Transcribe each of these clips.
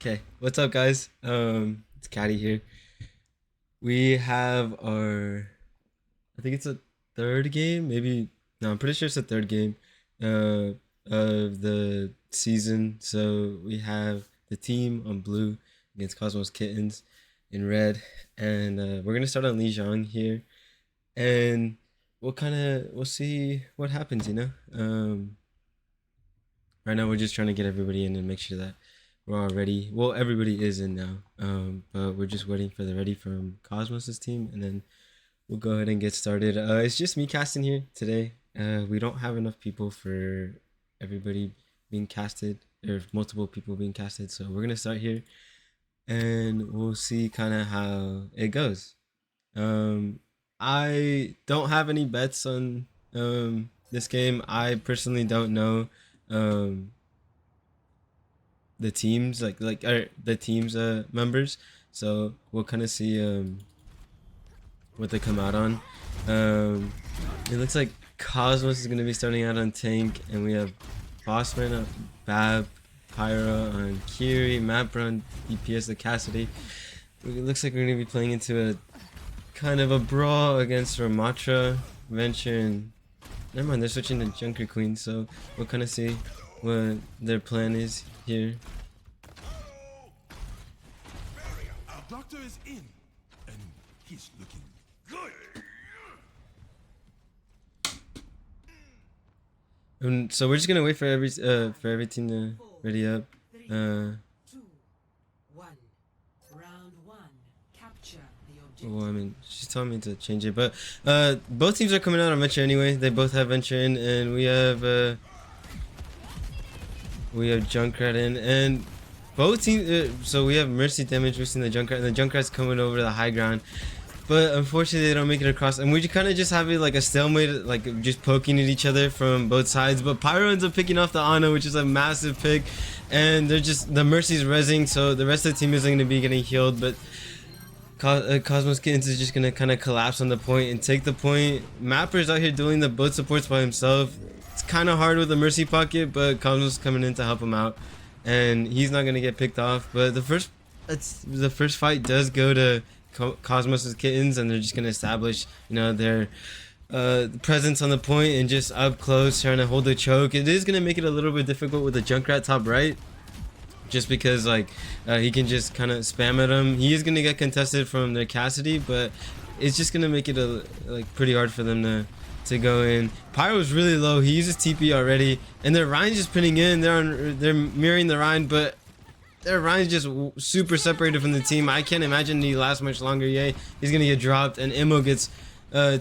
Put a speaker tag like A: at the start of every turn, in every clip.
A: Okay, what's up, guys? It's Caddy here. We have I think it's a third game, maybe. No, I'm pretty sure it's a third game, of the season. So we have the team on blue against Cosmos Kittens in red, and we're gonna start on Lijang here, and we'll see what happens. Right now we're just trying to get everybody in and make sure that we're all ready. Well, everybody is in now, but we're just waiting for the ready from Cosmos's team, and then we'll go ahead and get started. It's just me casting here today. We don't have enough people for everybody being casted, or multiple people being casted, so we're gonna start here, and we'll see kind of how it goes. I don't have any bets on this game. I personally don't know the teams the teams members, so we'll kind of see what they come out on. It looks like Cosmos is going to be starting out on tank, and we have Bossman on Bab, Pyro on Kiri, Mapper on DPS, the Cassidy. It looks like we're going to be playing into a kind of a brawl against Ramatra, Venture, and never mind, they're switching to Junker Queen, so we'll kind of see what their plan is here.
B: Our doctor is in, and he's looking good.
A: And so we're just gonna wait for every team to ready up.
C: 2, 1. Round 1. Capture the objective.
A: Well, I mean, she's telling me to change it, but both teams are coming out on Venture anyway. They both have Venture in, and we have Junkrat in, and both teams. So we have Mercy damage boosting the Junkrat, and the Junkrat's coming over to the high ground. But unfortunately, they don't make it across, and we kind of just have it like a stalemate, like just poking at each other from both sides. But Pyro ends up picking off the Ana, which is a massive pick, and they're just the Mercy's rezzing, so the rest of the team isn't going to be getting healed. But Cosmos Kittens is just going to kind of collapse on the point and take the point. Mapper's out here doing the both supports by himself. It's kind of hard with the Mercy pocket, but Cosmos is coming in to help him out, and he's not going to get picked off. But the first fight does go to Cosmos' Kittens, and they're just going to establish, their presence on the point and just up close trying to hold the choke. It is going to make it a little bit difficult with the Junkrat top right, just because he can just kind of spam at him. He is going to get contested from their Cassidy, but it's just going to make it pretty hard for them to go in. Pyro's really low. He uses TP already, and their Ryan's just pinning in. They're mirroring the Ryan, but their Ryan's just super separated from the team. I can't imagine he lasts much longer. Yay, he's gonna get dropped, and Immo gets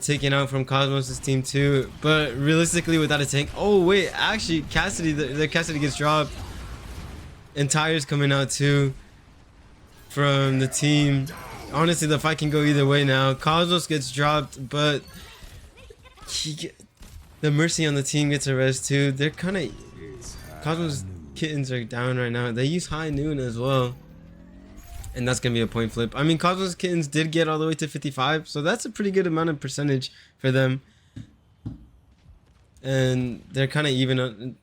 A: taken out from Cosmos' team too. But realistically, without a tank, oh wait, actually Cassidy, the Cassidy gets dropped, and Tire's coming out too from the team. Honestly, the fight can go either way now. Cosmos gets dropped, but the Mercy on the team gets a res too. They're kind of Cosmos Kittens are down right now. They use High Noon as well, and that's gonna be a point flip. I mean, Cosmos Kittens did get all the way to 55, so that's a pretty good amount of percentage for them, and they're kind of even on.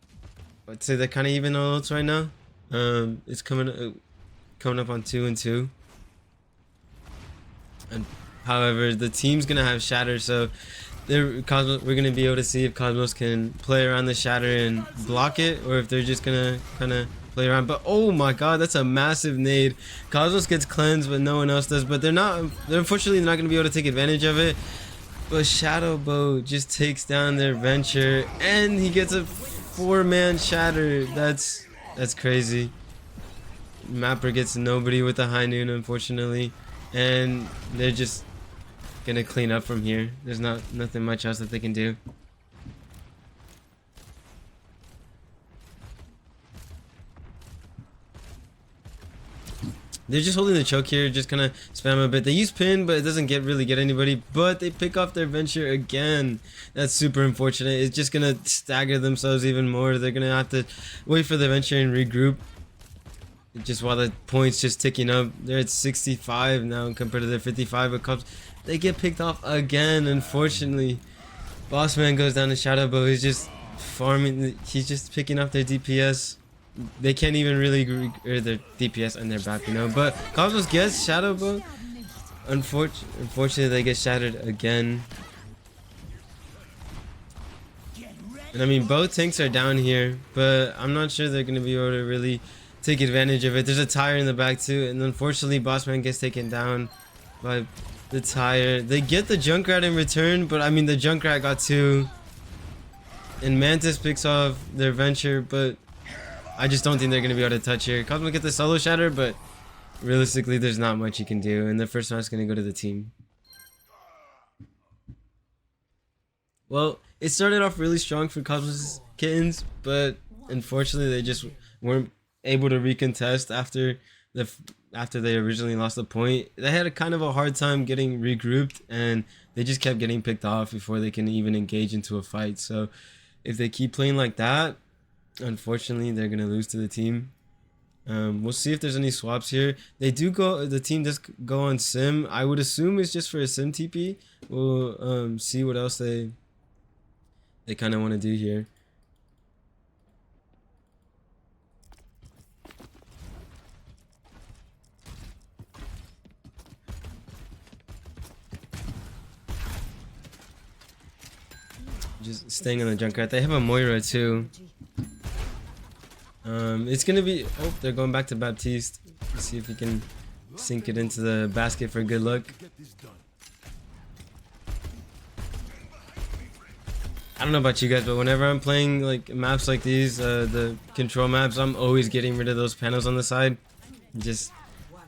A: I'd say they're kind of even on ults right now. It's coming up on 2 and 2, and however the team's gonna have Shatter, so we're gonna be able to see if Cosmos can play around the Shatter and block it, or if they're just gonna kind of play around. But oh my god, that's a massive nade. Cosmos gets cleansed, but no one else does. But they're unfortunately not gonna be able to take advantage of it. But Shadow Bow just takes down their Venture, and he gets a 4-man Shatter. That's crazy. Mapper gets nobody with the High Noon, unfortunately, and they're just gonna clean up from here. There's nothing much else that they can do. They're just holding the choke here, just kind of spam a bit. They use pin, but it doesn't really get anybody. But they pick off their Venture again. That's super unfortunate. It's just gonna stagger themselves even more. They're gonna have to wait for the Venture and regroup. Just while the points just ticking up. They're at 65 now compared to their 55. But Cubs, they get picked off again, unfortunately. Bossman goes down to Shadow Bow. He's just farming. He's just picking up their DPS. they can't even really their DPS and their back, you know. But Kosmos gets Shadow, but unfortunately they get shattered again. And I mean, both tanks are down here, but I'm not sure they're gonna be able to really take advantage of it. There's a tire in the back too, and unfortunately Bossman gets taken down by the tire. They get the Junkrat in return, but I mean the Junkrat got 2. And Mantis picks off their Venture, but I just don't think they're gonna be able to touch here. Kosmos get the solo shatter, but realistically there's not much you can do, and the first round's gonna go to the team. Well, it started off really strong for Kosmos Kittens, but unfortunately they just weren't able to recontest after they originally lost the point. They had a kind of a hard time getting regrouped, and they just kept getting picked off before they can even engage into a fight. So if they keep playing like that, unfortunately they're gonna lose to the team. We'll see if there's any swaps here. They do go, the team does go on sim. I would assume it's just for a sim TP. We'll see what else they kind of want to do here. Just staying on the Junkrat. They have a Moira too. It's gonna be, oh, they're going back to Baptiste. Let's see if he can sink it into the basket for good luck. I don't know about you guys, but whenever I'm playing like maps like these, the control maps, I'm always getting rid of those panels on the side. Just,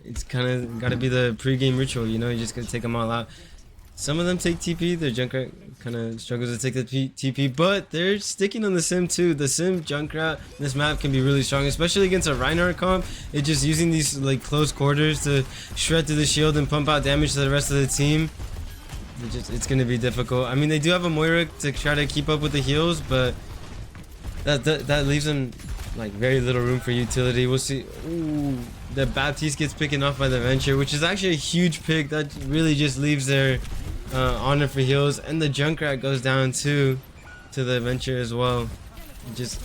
A: it's kind of got to be the pre-game ritual, you know. You just gotta take them all out. Some of them take TP. Their Junkrat kind of struggles to take the TP, but they're sticking on the sim too. The sim Junkrat, this map can be really strong, especially against a Reinhardt comp. It's just using these like close quarters to shred through the shield and pump out damage to the rest of the team. It's going to be difficult. I mean, they do have a Moira to try to keep up with the heals, but that leaves them like very little room for utility. We'll see. Ooh, the Baptiste gets picked off by the Venture, which is actually a huge pick. That really just leaves their honor for heals, and the Junkrat goes down too to the Venture as well. Just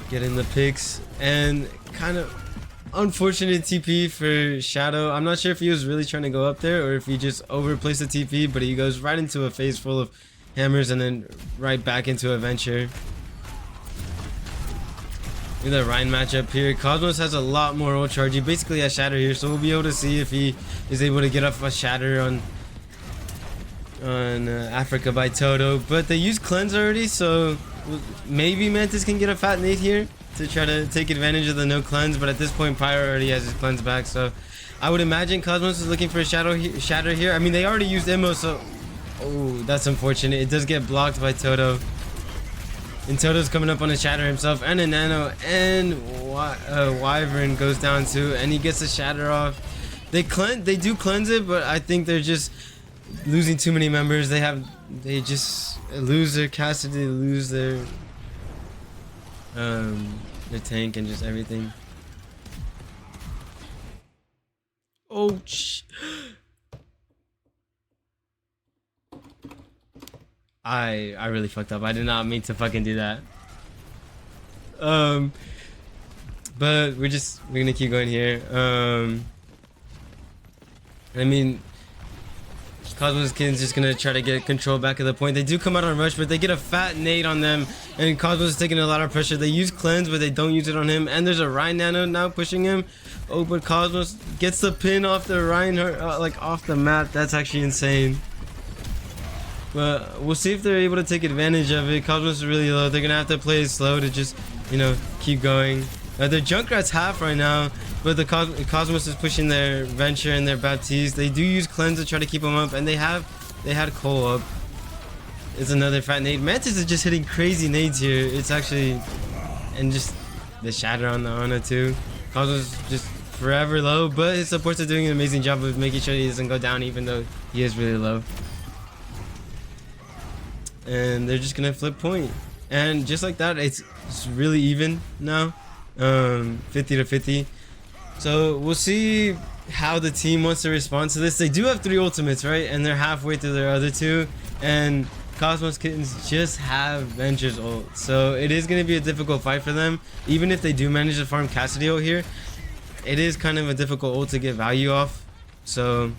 A: getting the picks, and kind of unfortunate TP for Shadow. I'm not sure if he was really trying to go up there or if he just overplaced the TP, but he goes right into a phase full of hammers and then right back into a Venture. Look at the Ryan matchup here. Kosmos has a lot more ult charge. He basically has Shatter here, so we'll be able to see if he is able to get off a Shatter on Africa by Toto. But they use Cleanse already, so maybe Mantis can get a fat nade here to try to take advantage of the no cleanse, but at this point Pyro already has his cleanse back, so I would imagine Kosmos is looking for a shatter here. I mean, they already used Immo, so oh, that's unfortunate. It does get blocked by Toto, and Toto's coming up on a shatter himself, and a nano, and Wyvern goes down too, and he gets a shatter off. They do cleanse it, but I think they're just losing too many members. They just lose their Cassidy, lose their tank and just everything. Oh, I really fucked up. I did not mean to fucking do that. But we're gonna keep going here. I mean, Kosmos Kittens just gonna try to get control back at the point. They do come out on rush, but they get a fat nade on them, and Kosmos is taking a lot of pressure. They use cleanse, but they don't use it on him. And there's a Ryan Nano now pushing him. Oh, but Kosmos gets the pin off the Reinhardt, like off the map. That's actually insane. But we'll see if they're able to take advantage of it. Kosmos is really low. They're gonna have to play it slow to just, you know, keep going. Their Junkrat's half right now, but the Kosmos is pushing their Venture and their Baptiste. They do use Cleanse to try to keep them up, and they had Cole up. It's another fat nade. Mantis is just hitting crazy nades here. It's actually, and just the shatter on the Ana too. Kosmos just forever low, but his supports are doing an amazing job of making sure he doesn't go down, even though he is really low. And they're just gonna flip point, and just like that, it's really even now. 50 to 50. So we'll see how the team wants to respond to this. They do have 3 ultimates, right? And they're halfway through their other 2. And Kosmos Kittens just have Venture's ult, so it is going to be a difficult fight for them. Even if they do manage to farm Cassidy ult here, it is kind of a difficult ult to get value off. So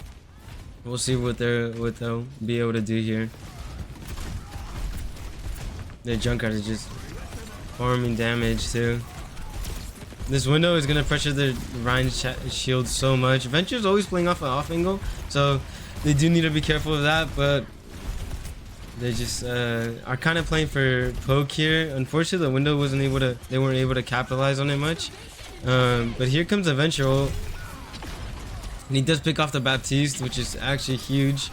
A: we'll see what they'll be able to do here. Their Junkrat is just farming damage too. This window is going to pressure the Ryan shield so much. Venture's always playing off an off angle, so they do need to be careful of that, but they just are kind of playing for poke here. Unfortunately, the window they weren't able to capitalize on it much. But here comes the Venture ult. And he does pick off the Baptiste, which is actually huge.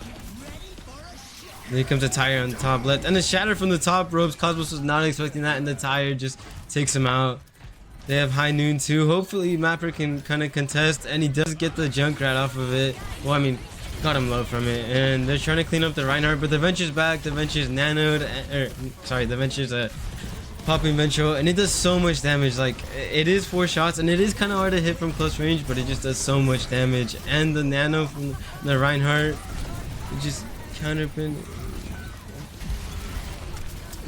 A: Then here comes the Tire on the top left. And the Shatter from the top ropes. Kosmos was not expecting that, and the Tire just takes him out. They have High Noon too. Hopefully Mapper can kind of contest, and he does get the Junkrat off of it. Well, I mean, got him low from it. And they're trying to clean up the Reinhardt, but the Venture's back. The Venture's nanoed. The Venture's popping Venture, and it does so much damage. Like, it is 4 shots, and it is kind of hard to hit from close range, but it just does so much damage. And the nano from the Reinhardt, it just counterpin.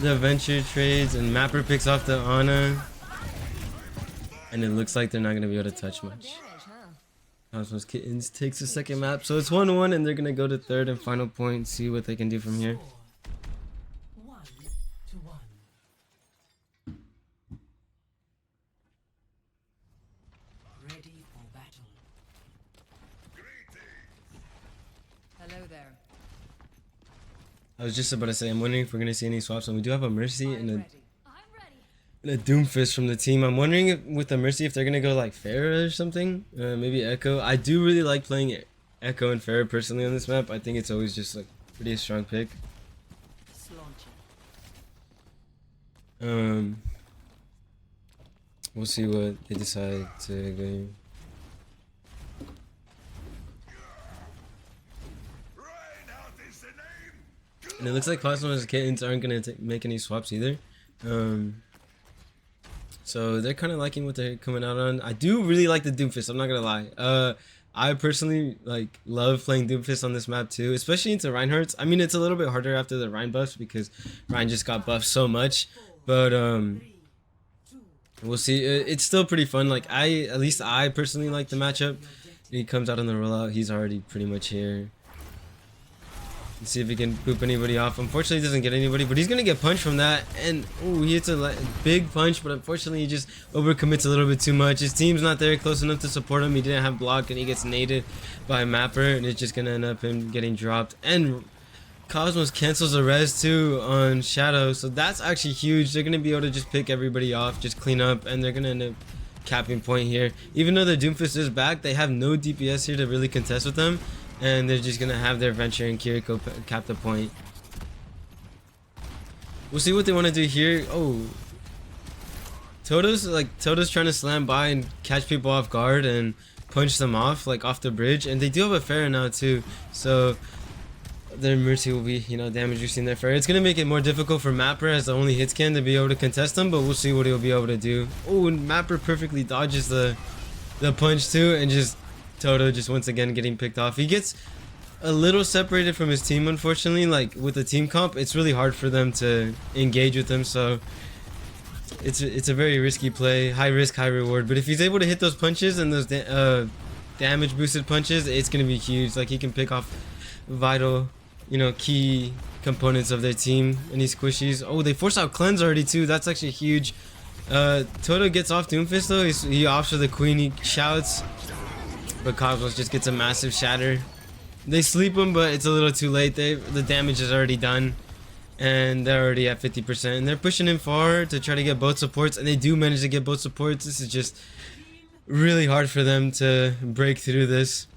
A: The Venture trades, and Mapper picks off the Ana, and it looks like they're not going to be able to touch much. Kosmos Kittens takes the second map, so it's 1-1, and they're going to go to third and final point, see what they can do from here.
C: 1-1. Ready for battle.
D: Hello there.
A: I was just about to say, I'm wondering if we're going to see any swaps, and we do have a Mercy and
D: I'm ready.
A: a Doomfist from the team. I'm wondering if, with the Mercy, if they're going to go like Pharah or something. Maybe Echo. I do really like playing Echo and Pharah personally on this map. I think it's always just like pretty a strong pick. We'll see what they decide to go. And it looks like Kosmos Kittens aren't going to make any swaps either. So they're kind of liking what they're coming out on. I do really like the Doomfist, I'm not going to lie. I personally love playing Doomfist on this map too, especially into Reinhardt's. I mean, it's a little bit harder after the Rein buffs because Rein just got buffed so much. But we'll see. It's still pretty fun. Like, at least I personally like the matchup. He comes out on the rollout. He's already pretty much here. Let's see if he can boop anybody off. Unfortunately, he doesn't get anybody, but he's going to get punched from that. And, oh, he hits a big punch, but unfortunately, he just overcommits a little bit too much. His team's not there close enough to support him. He didn't have block, and he gets naded by Mapper, and it's just going to end up him getting dropped. And Kosmos cancels the res, too, on Shadow, so that's actually huge. They're going to be able to just pick everybody off, just clean up, and they're going to end up capping point here. Even though the Doomfist is back, they have no DPS here to really contest with them. And they're just gonna have their Venture and Kiriko cap the point. We'll see what they want to do here. Oh, Toto's trying to slam by and catch people off guard and punch them off off the bridge. And they do have a Pharah now too, so their Mercy will be, damage reducing their Pharah. It's gonna make it more difficult for Mapper as the only hits can to be able to contest them, but we'll see what he'll be able to do. Oh, and Mapper perfectly dodges the punch too, and just Toto just once again getting picked off. He gets a little separated from his team, unfortunately. With the team comp, it's really hard for them to engage with him, so it's a very risky play. High risk, high reward. But if he's able to hit those punches and those damage boosted punches, it's gonna be huge. He can pick off vital, key components of their team. Any squishies. Oh, they force out cleanse already too. That's actually huge. Toto gets off Doomfist though. He opts for the queen. He shouts. But Kosmos just gets a massive shatter. They sleep him, but it's a little too late. The damage is already done. And they're already at 50%. And they're pushing him far to try to get both supports. And they do manage to get both supports. This is just really hard for them to break through this.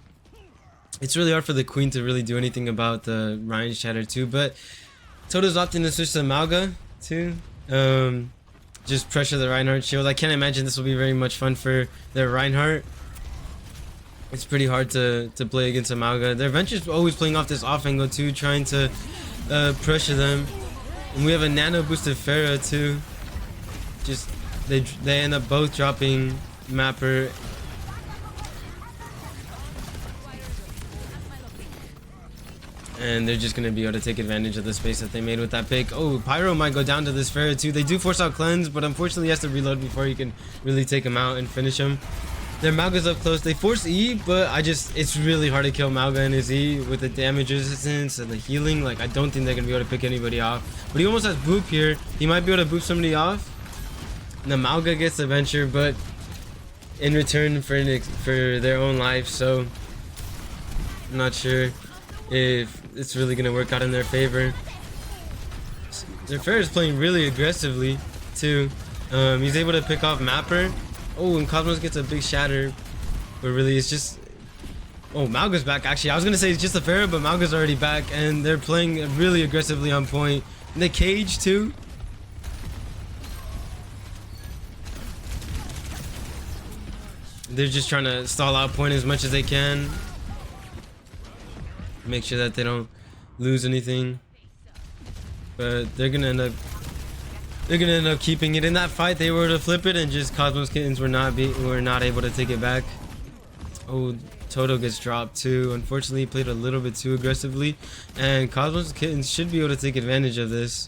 A: It's really hard for the Queen to really do anything about the Ryan shatter too. But Toto's opting to switch to Malga too. Just pressure the Reinhardt shield. I can't imagine this will be very much fun for their Reinhardt. It's pretty hard to play against Amalga. Their Venture's always playing off this off angle too, trying to pressure them. And we have a nano boosted Pharah too. Just they end up both dropping Mapper. And they're just going to be able to take advantage of the space that they made with that pick. Oh, Pyro might go down to this Pharah too. They do force out Cleanse, but unfortunately he has to reload before you can really take him out and finish him. Their Mauga's up close. They force E, but it's really hard to kill Mauga and his E with the damage resistance and the healing. Like, I don't think they're going to be able to pick anybody off. But he almost has Boop here. He might be able to boop somebody off. And the Mauga gets the venture, but in return for their own life. So, I'm not sure if it's really going to work out in their favor. Their Pharah is playing really aggressively, too. He's able to pick off Mapper. Oh, and Kosmos gets a big shatter. But really, it's just... Oh, Mauga's back, actually. I was going to say it's just a Pharah, but Mauga's already back. And they're playing really aggressively on point. And the cage, too. They're just trying to stall out point as much as they can. Make sure that they don't lose anything. But they're going to end up... They're gonna end up keeping it in that fight. They were to flip it, and just Kosmos Kittens were not able to take it back. Oh, Toto gets dropped too. Unfortunately, he played a little bit too aggressively, and Kosmos Kittens should be able to take advantage of this.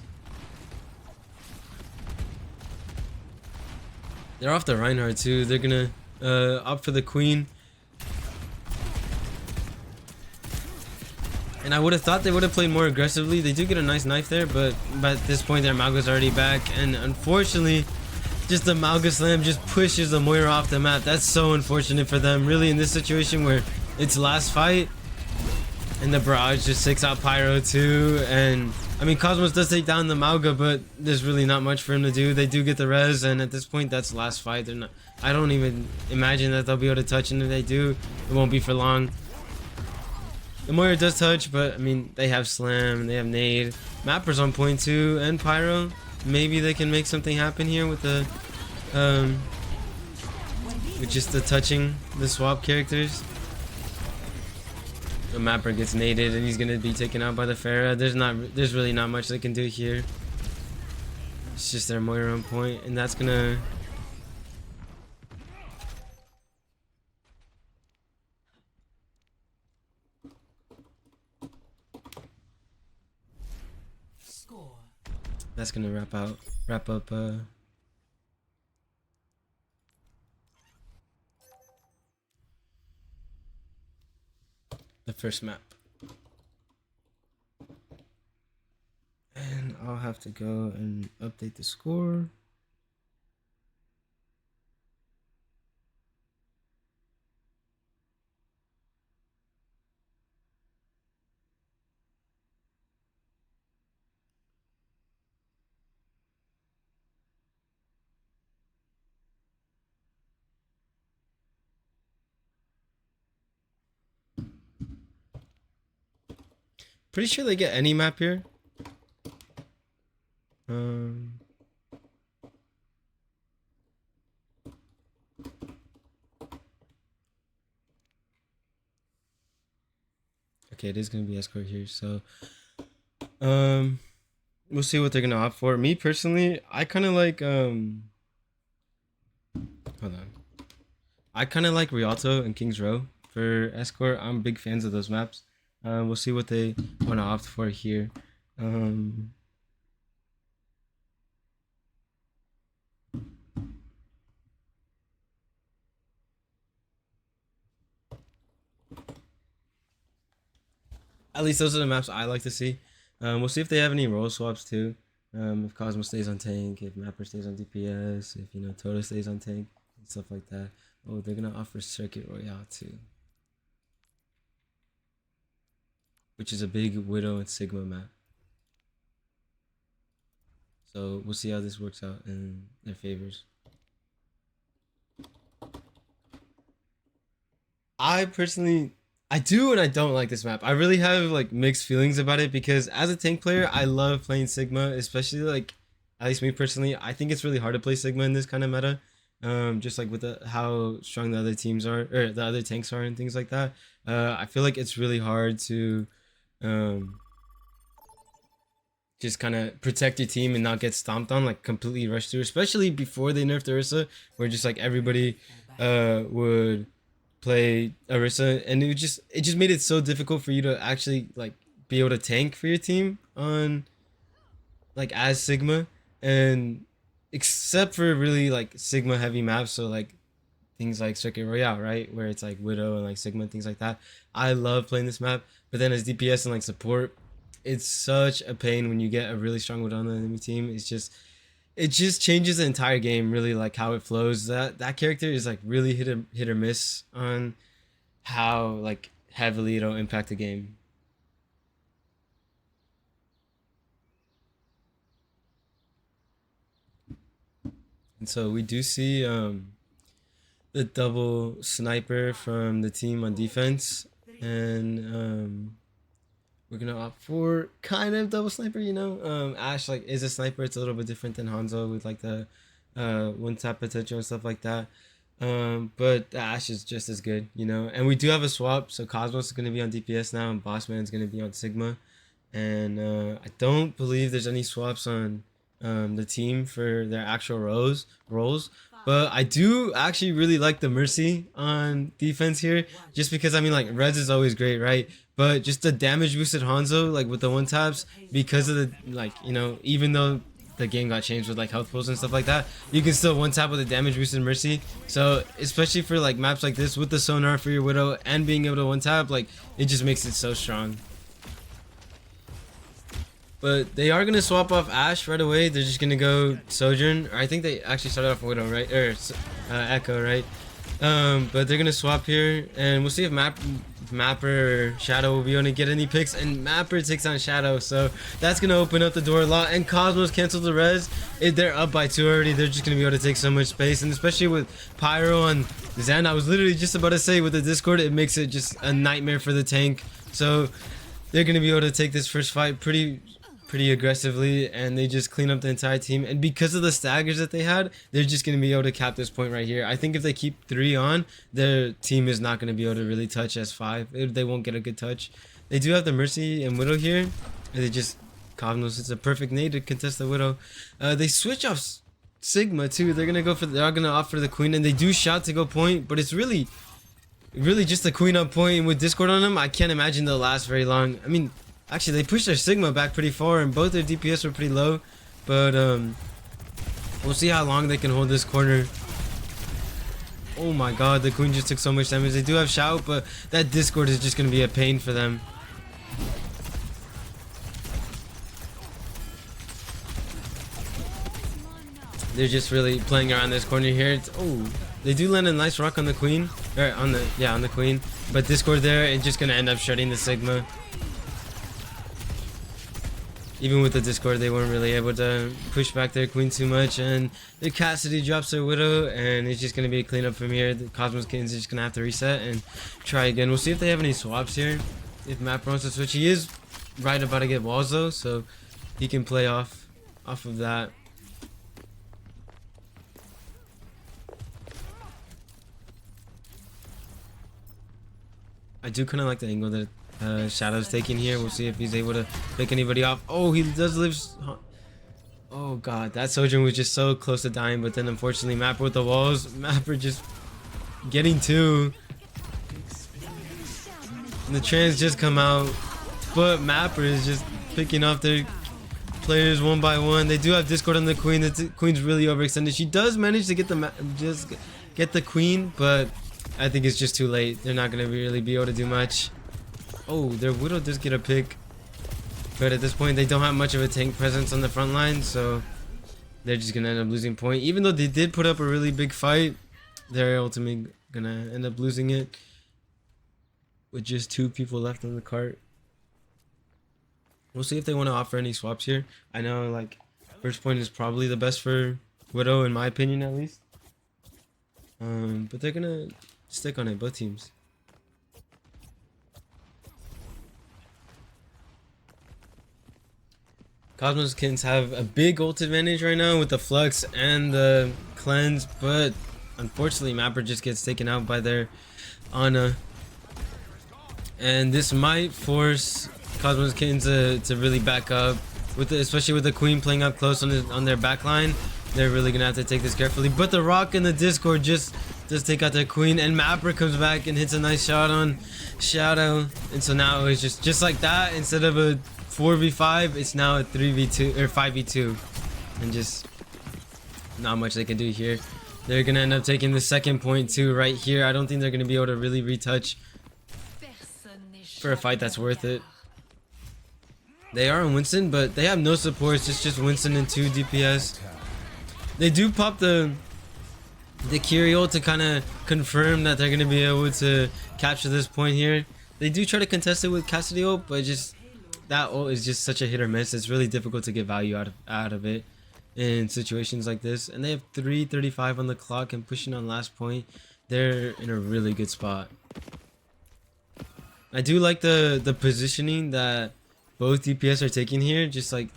A: They're off the Reinhardt too. They're gonna opt for the Queen. And I would have thought they would have played more aggressively. They do get a nice knife there, but at this point their Mauga's already back. And unfortunately, just the Mauga slam just pushes the Moira off the map. That's so unfortunate for them. Really, in this situation where it's last fight, and the Barrage just takes out Pyro too. And I mean, Kosmos does take down the Mauga, but there's really not much for him to do. They do get the res, and at this point, that's last fight. They're not. I don't even imagine that they'll be able to touch, and if they do, it won't be for long. The Moira does touch, but I mean, they have Slam, they have Nade. Mapper's on point too, and Pyro. Maybe they can make something happen here with the, with just the touching the swap characters. The Mapper gets naded, and he's gonna be taken out by the Pharah. There's really not much they can do here. It's just their Moira on point, and that's gonna. That's gonna wrap up the first map. And I'll have to go and update the score. Pretty sure they get any map here. Okay, it is gonna be escort here, so we'll see what they're gonna opt for. Me personally, I kind of like hold on. I kind of like Rialto and King's Row for escort. I'm big fans of those maps. We'll see what they want to opt for here. At least those are the maps I like to see. We'll see if they have any role swaps too. If Cosmo stays on tank, if Mapper stays on DPS, if Toto stays on tank, and stuff like that. Oh, they're gonna offer Circuit Royale too, which is a big Widow and Sigma map. So we'll see how this works out in their favors. I personally, I do and I don't like this map. I really have like mixed feelings about it because as a tank player, I love playing Sigma, especially like, at least me personally, I think it's really hard to play Sigma in this kind of meta. Just like with how strong the other teams are, or the other tanks are and things like that. I feel like it's really hard to just kind of protect your team and not get stomped on, like completely rushed through, especially before they nerfed Orisa, where just like everybody would play Orisa, and it just made it so difficult for you to actually like be able to tank for your team on like as Sigma, and except for really like Sigma heavy maps, so like things like Circuit Royale, right, where it's like Widow and like Sigma and things like that. I love playing this map, but then as DPS and like support, it's such a pain when you get a really strong Widow on the enemy team. It just changes the entire game, really, like how it flows. That character is like really hit or miss on how like heavily it'll impact the game. And so we do see the double sniper from the team on defense, and we're gonna opt for kind of double sniper, you know. Ashe like is a sniper. It's a little bit different than Hanzo with like the one tap potential and stuff like that. But the Ashe is just as good, you know. And we do have a swap, so Kosmos is gonna be on DPS now, and Bossman is gonna be on Sigma. And I don't believe there's any swaps on the team for their actual roles. But I do actually really like the Mercy on defense here, just because I mean like Reds is always great, right? But just the damage boosted Hanzo, like with the one taps, because of the like, you know, even though the game got changed with like health pools and stuff like that, you can still one tap with a damage boosted Mercy. So especially for like maps like this with the sonar for your Widow and being able to one tap, like it just makes it so strong. But they are gonna swap off Ashe right away. They're just gonna go Sojourn. Or I think they actually started off Widow, right? Or Echo, right? But they're gonna swap here, and we'll see if Mapper or Shadow will be able to get any picks. And Mapper takes on Shadow, so that's gonna open up the door a lot. And Kosmos cancels the res. They're up by 2 already. They're just gonna be able to take so much space, and especially with Pyro on Zen, I was literally just about to say with the Discord, it makes it just a nightmare for the tank. So they're gonna be able to take this first fight pretty aggressively, and they just clean up the entire team. And because of the staggers that they had, they're just going to be able to cap this point right here. I think if they keep 3 on, their team is not going to be able to really touch S5. They won't get a good touch. They do have the Mercy and Widow here, and they just Kosmos, it's a perfect nade to contest the Widow. They switch off Sigma too. They're gonna opt for the Queen, and they do shout to go point, but it's really just the Queen on point. And with Discord on them, I can't imagine they'll last very long. I mean, actually, they pushed their Sigma back pretty far, and both their DPS were pretty low. But we'll see how long they can hold this corner. Oh my god, the Queen just took so much damage. They do have shout, but that Discord is just going to be a pain for them. They're just really playing around this corner here. Oh, they do land a nice rock on the Queen. Or on the Queen. But Discord there, it's just going to end up shutting the Sigma. Even with the Discord, they weren't really able to push back their Queen too much, and their Cassidy drops their Widow, and it's just going to be a cleanup from here. The Kosmos Kittens are just going to have to reset and try again. We'll see if they have any swaps here. If Mapper wants to switch, he is right about to get walls though, so he can play off of that. I do kind of like the angle that Shadow's taking here. We'll see if he's able to pick anybody off. Oh, he does live. Oh god, that Sojourn was just so close to dying, but then unfortunately Mapper with the walls. Mapper just getting 2. And the trans just come out, but Mapper is just picking off their players one by one. They do have Discord on the Queen. The Queen's really overextended. She does manage to get the Queen, but I think it's just too late. They're not gonna really be able to do much. Oh, their Widow does get a pick, but at this point they don't have much of a tank presence on the front line, so they're just gonna end up losing point. Even though they did put up a really big fight, they're ultimately gonna end up losing it with just 2 people left on the cart. We'll see if they want to offer any swaps here. I know like first point is probably the best for Widow in my opinion, at least. But they're gonna stick on it, both teams. Kosmos Kittens have a big ult advantage right now with the Flux and the Cleanse, but unfortunately Mapper just gets taken out by their Ana. And this might force Kosmos Kittens to really back up, especially with the Queen playing up close on their back line. They're really gonna have to take this carefully. But the Rock and the Discord just does take out their queen, and Mapper comes back and hits a nice shot on Shadow. And so now it's just like that. Instead of a 4v5, it's now a 3v2 or 5v2, and just not much they can do here. They're gonna end up taking the second point too right here. I don't think they're gonna be able to really retouch for a fight that's worth it. They are on Winston, but they have no supports. It's just Winston and 2 DPS. They do pop the Kyrie ult to kind of confirm that they're gonna be able to capture this point here. They do try to contest it with Cassidy ult, but just that ult is just such a hit or miss. It's really difficult to get value out of it in situations like this. And they have 3:35 on the clock and pushing on last point. They're in a really good spot. I do like the positioning that both DPS are taking here, just like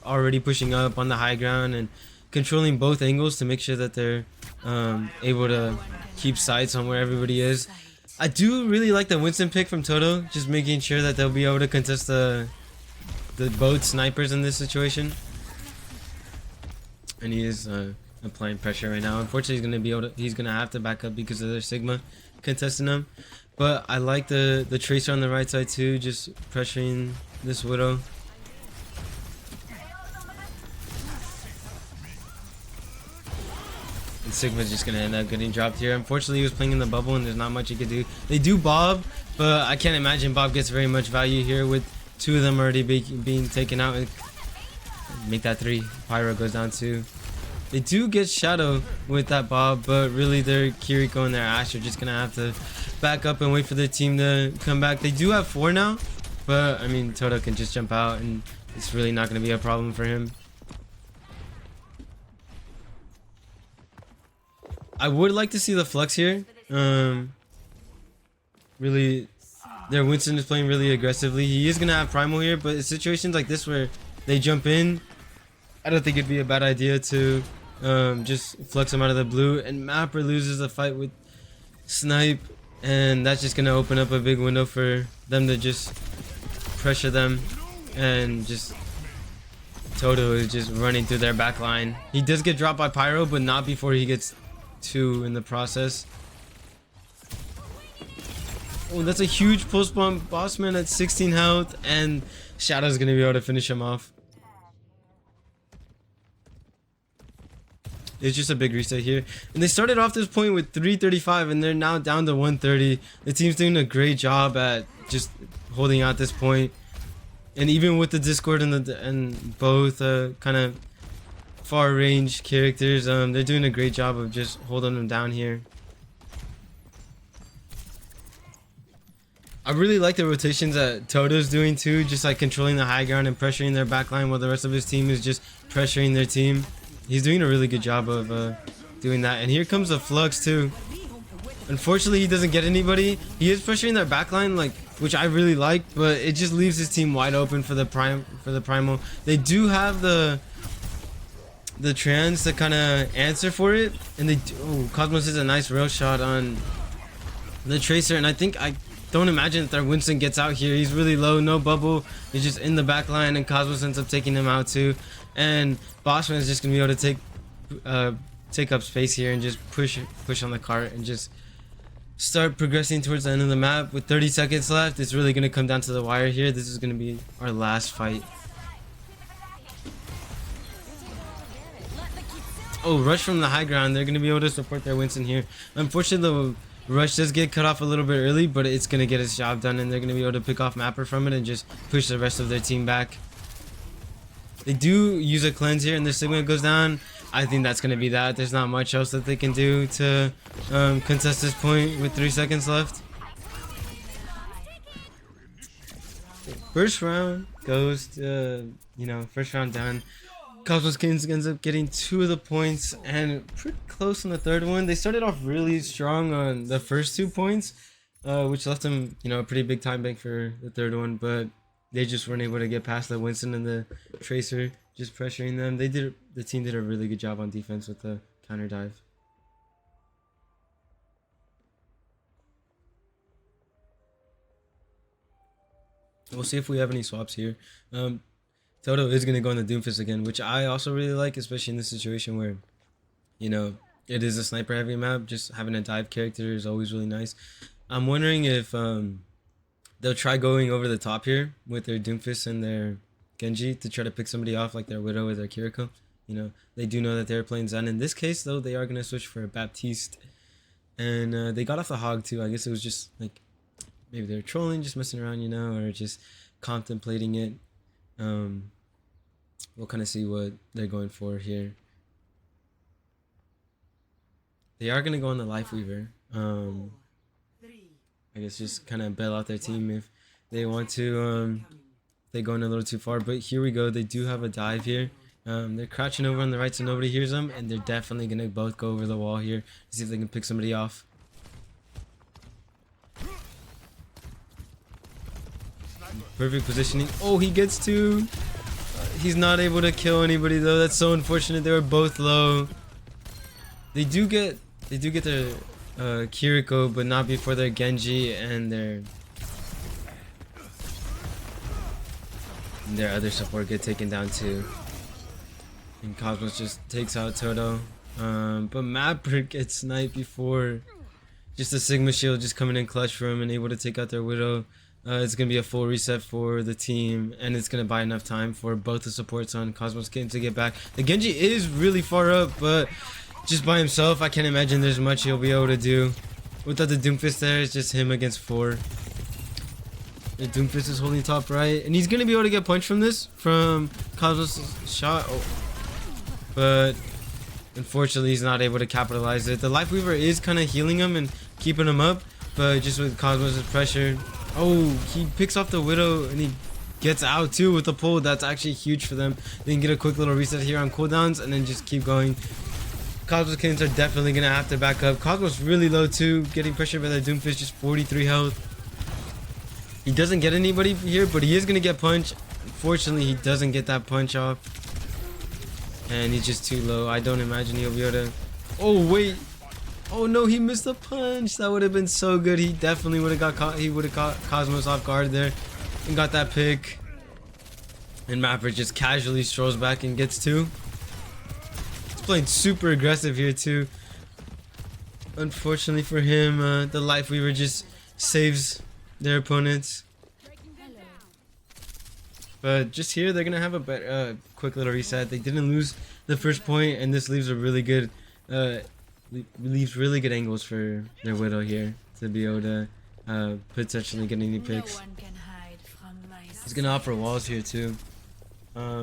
A: already pushing up on the high ground and controlling both angles to make sure that they're able to keep sights on where everybody is. I do really like the Winston pick from Toto, just making sure that they'll be able to contest the both snipers in this situation. And he is applying pressure right now. Unfortunately, he's gonna have to back up because of their Sigma contesting him. But I like the Tracer on the right side too, just pressuring this Widow. And Sigma's just gonna end up getting dropped here. Unfortunately, he was playing in the bubble and there's not much he could do. They do Bob, but I can't imagine Bob gets very much value here with 2 of them already being taken out. And make that 3. Pyro goes down 2. They do get Shadow with that Bob, but really their Kiriko and their Ashe are just gonna have to back up and wait for their team to come back. They do have 4 now, but I mean Toto can just jump out and it's really not gonna be a problem for him. I would like to see the flex here. Really, their Winston is playing really aggressively. He is gonna have Primal here, but in situations like this where they jump in, I don't think it'd be a bad idea to just flex him out of the blue. And Mapper loses the fight with Snipe, and that's just gonna open up a big window for them to just pressure them. And just Toto is just running through their back line. He does get dropped by Pyro, but not before he gets 2 in the process. Oh, that's a huge pulse bomb. Bossman at 16 health, and Shadow's gonna be able to finish him off. It's just a big reset here. And they started off this point with 335 and they're now down to 130. The team's doing a great job at just holding out this point. And even with the Discord and both kind of far range characters, they're doing a great job of just holding them down here. I really like the rotations that Toto's doing too, just like controlling the high ground and pressuring their backline while the rest of his team is just pressuring their team. He's doing a really good job of doing that. And here comes the Flux too. Unfortunately, he doesn't get anybody. He is pressuring their backline, like, which I really like, but it just leaves his team wide open for the Primal. They do have the trans to kind of answer for it, and Kosmos is a nice rail shot on the Tracer, and I don't imagine that their Winston gets out here. He's really low, no bubble. He's just in the back line, and Kosmos ends up taking him out too. And Bossman is just gonna be able to take up space here and just push on the cart and just start progressing towards the end of the map. With 30 seconds left, it's really gonna come down to the wire here. This is gonna be our last fight. Oh, rush from the high ground. They're gonna be able to support their Winston here. Unfortunately, the rush does get cut off a little bit early, but it's gonna get its job done, and they're gonna be able to pick off Mapper from it and just push the rest of their team back. They do use a cleanse here, and their Sigma goes down. I think that's gonna be that. There's not much else that they can do to contest this point with 3 seconds left. First round goes to, first round done. Kosmos Kittens ends up getting 2 of the points and pretty close on the third one. They started off really strong on the first 2 points, which left them, a pretty big time bank for the third one, but they just weren't able to get past the Winston and the Tracer, just pressuring them. The team did a really good job on defense with the counter dive. We'll see if we have any swaps here. Toto is going to go on the Doomfist again, which I also really like, especially in this situation where, It is a sniper heavy map. Just having a dive character is always really nice. I'm wondering if they'll try going over the top here with their Doomfist and their Genji to try to pick somebody off like their Widow or their Kiriko. You know, they do know that they're playing Zen. In this case, though, they are going to switch for Baptiste. And they got off the Hog, too. I guess it was just, like, maybe they're trolling, just messing around, you know, or just contemplating it. We'll kind of see what they're going for here. They are going to go on the Life Weaver. I guess just kind of bail out their team if they want to. They're going a little too far. But here we go. They do have a dive here. They're crouching over on the right so nobody hears them. And they're definitely going to both go over the wall here to see if they can pick somebody off. Perfect positioning. Oh, he gets two. He's not able to kill anybody though. That's so unfortunate. They were both low. They do get their Kiriko, but not before their Genji and their other support get taken down too. And Kosmos just takes out Toto. But Maverick gets sniped before. Just a Sigma shield just coming in clutch for him and able to take out their Widow. It's going to be a full reset for the team, and it's going to buy enough time for both the supports on Kosmos Kittens to get back. The Genji is really far up, but just by himself, I can't imagine there's much he'll be able to do. Without the Doomfist there, it's just him against 4. The Doomfist is holding top right, and he's going to be able to get punched from this, from Cosmos' shot. Oh. But unfortunately, he's not able to capitalize it. The Life Weaver is kind of healing him and keeping him up, but just with Cosmos' pressure. Oh, he picks off the Widow and he gets out too with the pull. That's actually huge for them. They can get a quick little reset here on cooldowns and then just keep going. Cosmos Kittens are definitely going to have to back up. Cosmos really low too, getting pressured by the Doomfist, just 43 health. He doesn't get anybody here, but he is going to get punched. Unfortunately, he doesn't get that punch off. And he's just too low. I don't imagine he'll be able to... Oh, wait. Oh no, he missed a punch. That would have been so good. He definitely would have got caught. He would have caught Kosmos off guard there and got that pick. And Maverick just casually strolls back and gets 2. He's playing super aggressive here too. Unfortunately for him, the Life Weaver just saves their opponents. But just here, they're gonna have a better, quick little reset. They didn't lose the first point, and this leaves a really good. Leaves really good angles for their Widow here to be able to potentially get any picks. He's gonna offer walls here too.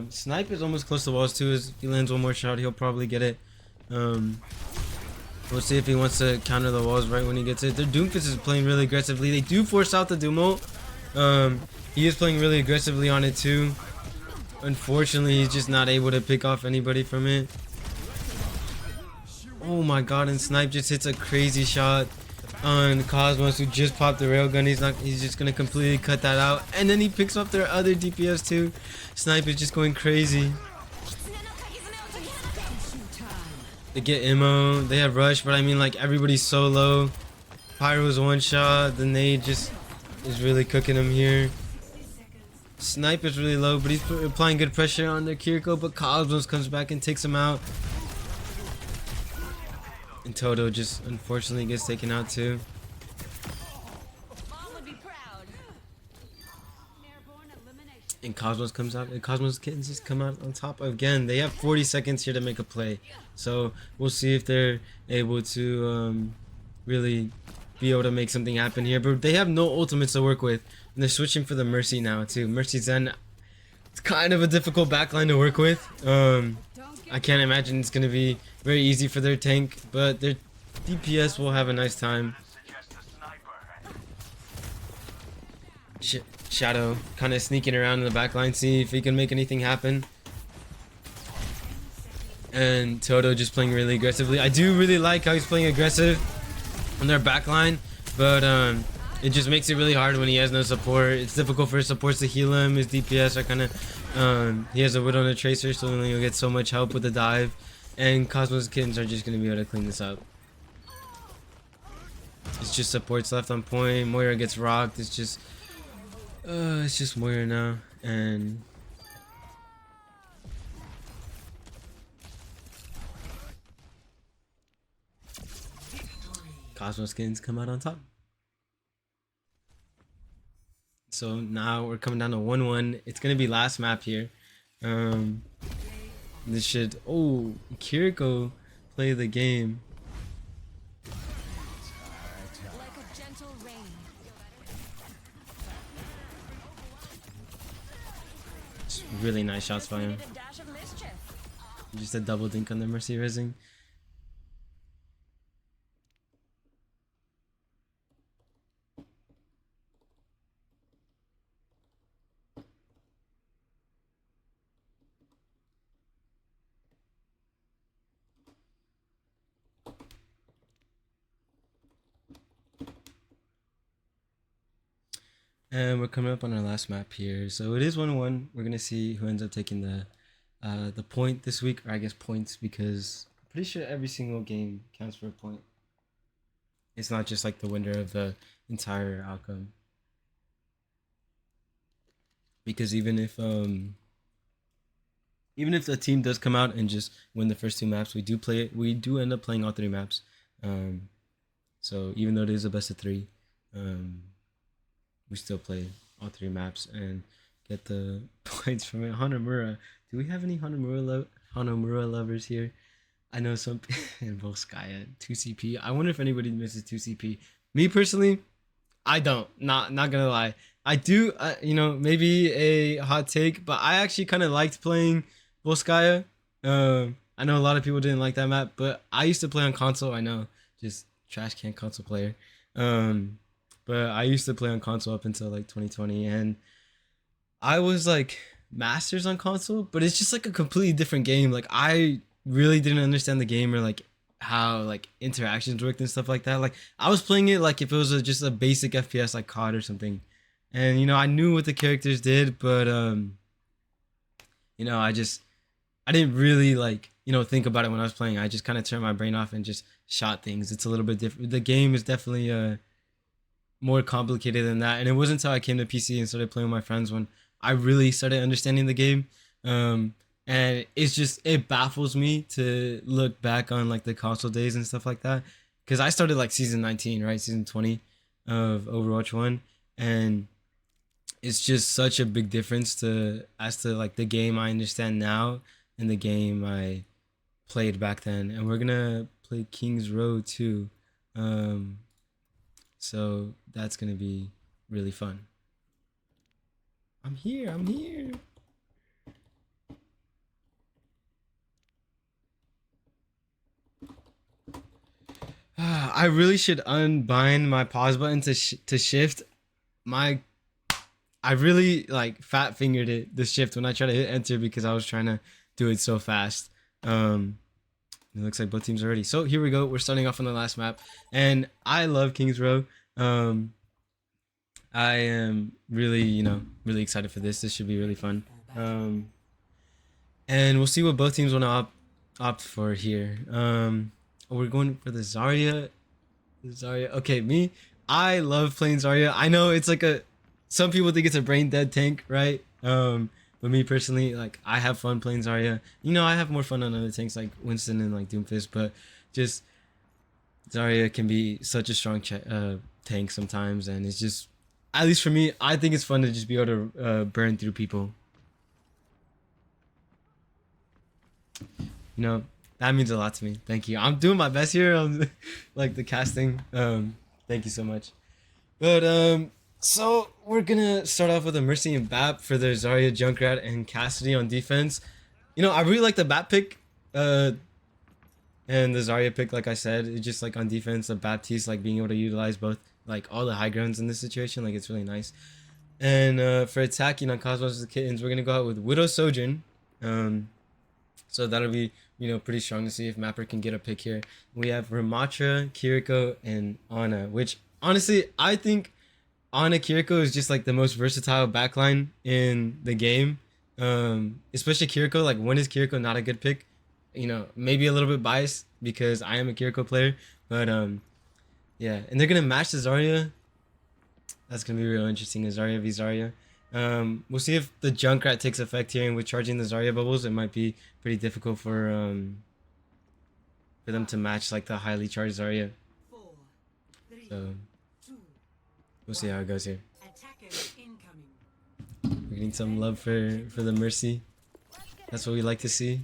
A: Snipe is almost close to walls too. If he lands one more shot, he'll probably get it. We'll see if he wants to counter the walls right when he gets it. Their Doomfist is playing really aggressively. They do force out the Doom ult. He is playing really aggressively on it too. Unfortunately, he's just not able to pick off anybody from it. Oh my god, and Snipe just hits a crazy shot on Kosmos, who just popped the railgun. He's just gonna completely cut that out. And then he picks up their other DPS too. Snipe is just going crazy. They get ammo, they have rush, but I mean, like, everybody's so low. Pyro's one shot, the nade just is really cooking him here. Snipe is really low, but he's applying good pressure on their Kiriko, but Kosmos comes back and takes him out. And Toto just unfortunately gets taken out too. And Kosmos comes out, and Kosmos Kittens just come out on top again. They have 40 seconds here to make a play, so we'll see if they're able to really be able to make something happen here. But they have no ultimates to work with, and they're switching for the Mercy now too. Mercy Zen, it's kind of a difficult backline to work with. I can't imagine it's going to be very easy for their tank, but their DPS will have a nice time. Shadow kind of sneaking around in the backline, see if he can make anything happen. And Toto just playing really aggressively. I do really like how he's playing aggressive on their backline, but it just makes it really hard when he has no support. It's difficult for his supports to heal him. His DPS are kind of... he has a Widow and a Tracer, so he'll get so much help with the dive. And Kosmos Kittens are just going to be able to clean this up. It's just supports left on point. Moira gets rocked. It's just Moira now. And Kosmos Kittens come out on top. So now we're coming down to 1-1. It's gonna be last map here. This should Kiriko play the game.
D: Like a gentle rain.
A: It's really nice shots by him. Just a double dink on the Mercy Rising. And we're coming up on our last map here. So it is 1-1. We're gonna see who ends up taking the point this week, or I guess points, because I'm pretty sure every single game counts for a point. It's not just like the winner of the entire outcome. Because even if the team does come out and just win the first 2 maps, we do end up playing all 3 maps. So even though it is a best of 3, we still play all 3 maps and get the points from it. Hanamura. Do we have any Hanamura lovers here? I know some in Volskaya, 2CP. I wonder if anybody misses 2CP. Me personally, I don't. Not gonna lie. I do, maybe a hot take, but I actually kind of liked playing Volskaya. I know a lot of people didn't like that map, but I used to play on console. I know, just trash can console player. But I used to play on console up until like 2020, and I was like masters on console, but it's just like a completely different game. Like I really didn't understand the game, or like how like interactions worked and stuff like that. Like I was playing it like if it was just a basic FPS like COD or something, and I knew what the characters did, but I didn't really like think about it when I was playing. I just kind of turned my brain off and just shot things. It's a little bit different. The game is definitely more complicated than that, and it wasn't until I came to PC and started playing with my friends when I really started understanding the game. And it baffles me to look back on like the console days and stuff like that, because I started like season 19, right, season 20 of Overwatch 1, and it's just such a big difference as to like the game I understand now and the game I played back then. And we're gonna play King's Row too. So that's gonna be really fun. I'm here. I really should unbind my pause button to shift. I really like fat fingered the shift when I tried to hit enter because I was trying to do it so fast. It looks like both teams are ready. So here we go. We're starting off on the last map, and I love King's Row. I am really, really excited for this. This should be really fun. And we'll see what both teams want to opt for here. We're going for the Zarya. Okay, I love playing Zarya. I know it's like some people think it's a brain dead tank, right? But me personally, like I have fun playing Zarya. I have more fun on other tanks like Winston and like Doomfist, but just Zarya can be such a strong tank sometimes, and it's just, at least for me, I think it's fun to just be able to burn through people. That means a lot to me. Thank you. I'm doing my best here on like the casting. Thank you so much. But so we're gonna start off with a Mercy and Bap for their Zarya, Junkrat, and Cassidy on defense. I really like the Bap pick, and the Zarya pick. Like I said, it's just like on defense, the Baptiste like being able to utilize both like all the high grounds in this situation. Like it's really nice. And for attacking on Kosmos the Kittens, we're gonna go out with Widow Sojourn. So that'll be pretty strong to see if Mapper can get a pick here. We have Ramatra, Kiriko, and Ana, which honestly I think Ana Kiriko is just like the most versatile backline in the game. Especially Kiriko. Like when is Kiriko not a good pick? Maybe a little bit biased because I am a Kiriko player, but yeah, and they're gonna match the Zarya. That's gonna be real interesting. The Zarya v Zarya. We'll see if the Junkrat takes effect here, and with charging the Zarya bubbles, it might be pretty difficult for them to match like the highly charged Zarya.
C: 4,
A: So we'll see how it goes here.
C: Attackers incoming.
A: We're getting some love for the Mercy. That's what we like to see.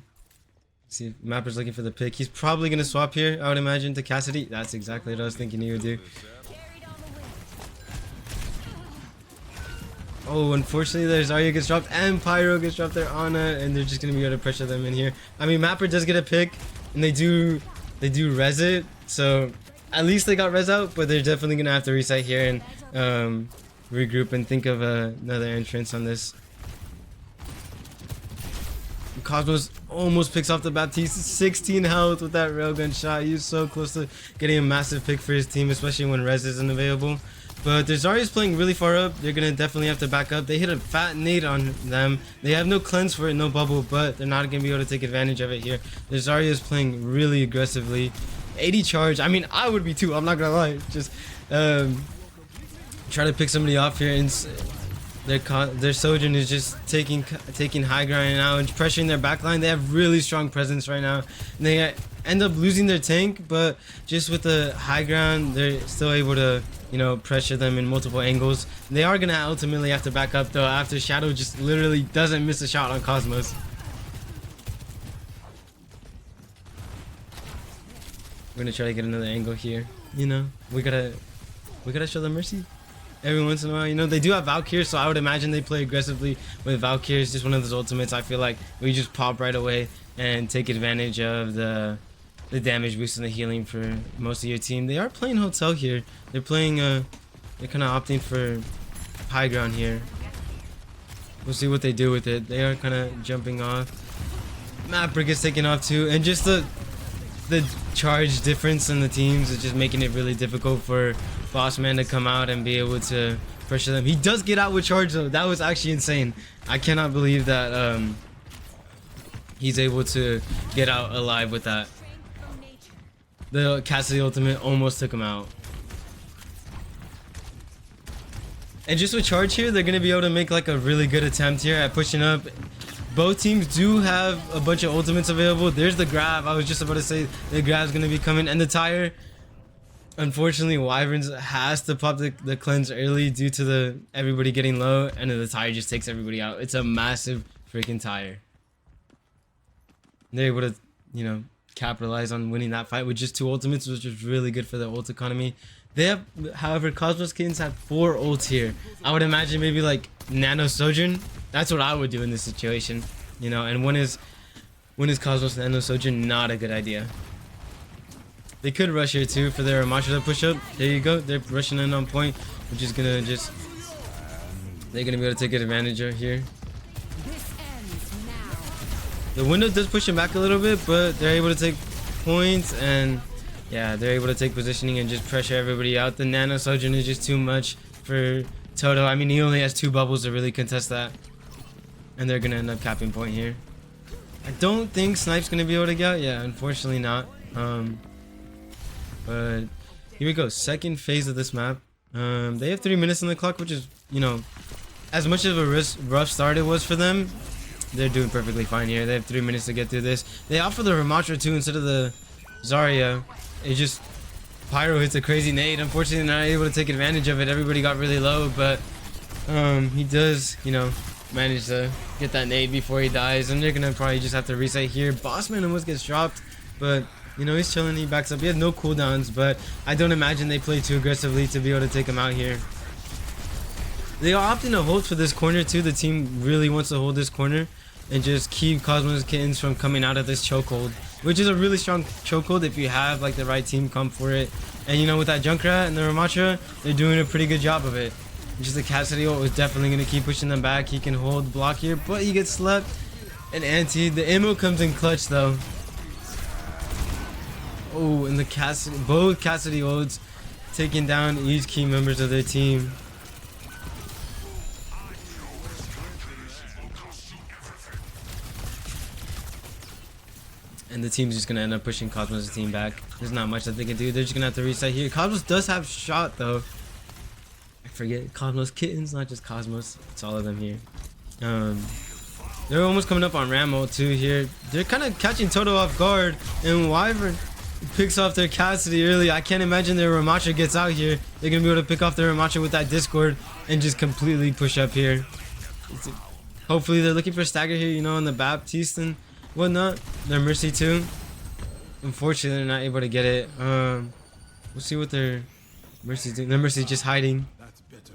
A: See if Mapper's looking for the pick. He's probably gonna swap here, I would imagine, to Cassidy. That's exactly what I was thinking he would do. Oh, unfortunately, there's Zarya gets dropped and Pyro gets dropped there on it, and they're just gonna be able to pressure them in here. I mean, Mapper does get a pick, and they do res it, so at least they got res out, but they're definitely gonna have to reset here and regroup and think of another entrance on this. Kosmos almost picks off the Baptiste. 16 health with that railgun shot. He was so close to getting a massive pick for his team, especially when res isn't available. But the Zarya's playing really far up. They're gonna definitely have to back up. They hit a fat nade on them. They have no cleanse for it, no bubble, but they're not gonna be able to take advantage of it here. The Zarya is playing really aggressively. 80 charge. I mean, I would be too. I'm not gonna lie. Just try to pick somebody off here, and their Sojourn is just taking high ground now and pressuring their backline. They have really strong presence right now. And they end up losing their tank, but just with the high ground, they're still able to, you know, pressure them in multiple angles. They are gonna ultimately have to back up though after Shadow just literally doesn't miss a shot on Kosmos. We're gonna try to get another angle here. You know, we gotta show them mercy every once in a while. You know, they do have Valkyrie, so I would imagine they play aggressively with Valkyrie. It's just one of those ultimates I feel like we just pop right away and take advantage of the damage boost and the healing for most of your team. They are playing Hotel here. They're playing they're kind of opting for high ground here. We'll see what they do with it. They are kind of jumping off. Mapper gets taken off too, and just the charge difference in the teams is just making it really difficult for Bossman to come out and be able to pressure them. He does get out with charge though. That was actually insane. I cannot believe that he's able to get out alive with that. The Cassidy ultimate almost took him out. And just with charge here, they're gonna be able to make like a really good attempt here at pushing up. Both teams do have a bunch of ultimates available. There's the grab. I was just about to say the grab's gonna be coming, and the tire. Unfortunately, Wyverns has to pop the cleanse early due to everybody getting low, and then the tire just takes everybody out. It's a massive freaking tire. They're able to, you know, capitalize on winning that fight with just 2 ultimates, which is really good for the ult economy. They have, however, Kosmos Kittens have 4 ults here. I would imagine maybe like Nano Sojourn. That's what I would do in this situation, you know. And when is Kosmos Nano Sojourn? Not a good idea. They could rush here too for their Ramasha push up. There you go. They're rushing in on point, which is gonna just, they're gonna be able to take advantage of here. The window does push him back a little bit, but they're able to take points, and yeah, they're able to take positioning and just pressure everybody out. The Nano Sojourn is just too much for Toto. I mean, he only has 2 bubbles to really contest that, and they're gonna end up capping point here. I don't think Snipe's gonna be able to get out. Yeah, unfortunately not. But here we go. Second phase of this map. They have 3 minutes on the clock, which is, you know, as much of a rough start it was for them, they're doing perfectly fine here. They have 3 minutes to get through this. They opt for the Ramatra too instead of the Zarya. It just, Pyro hits a crazy nade. Unfortunately, they're not able to take advantage of it. Everybody got really low, but he does, you know, manage to get that nade before he dies, and they're gonna probably just have to reset here. Bossman almost gets dropped, but you know, he's chilling. He backs up. He has no cooldowns, but I don't imagine they play too aggressively to be able to take him out here. They are opting to hold for this corner too. The team really wants to hold this corner and just keep Kosmos Kittens from coming out of this chokehold, which is a really strong chokehold if you have like the right team come for it. And you know, with that Junkrat and the Ramatra, they're doing a pretty good job of it. Just the Cassidy ult was definitely going to keep pushing them back. He can hold block here, but he gets slept. And anti, the ammo comes in clutch though. Oh, and the both Cassidy ults taking down each key members of their team. And the team's just gonna end up pushing Kosmos' team back. There's not much that they can do. They're just gonna have to reset here. Kosmos does have shot though. I forget, Kosmos Kittens, not just Kosmos. It's all of them here. They're almost coming up on Ramo too here. They're kind of catching Toto off guard, and Wyvern picks off their Cassidy early. I can't imagine their Ramacha gets out here. They're gonna be able to pick off their Ramacha with that Discord and just completely push up here. Hopefully they're looking for stagger here, you know, on the Baptiste and whatnot. Their Mercy too. Unfortunately, they're not able to get it. We'll see what their Mercy's doing. Their Mercy's just hiding
B: That's better.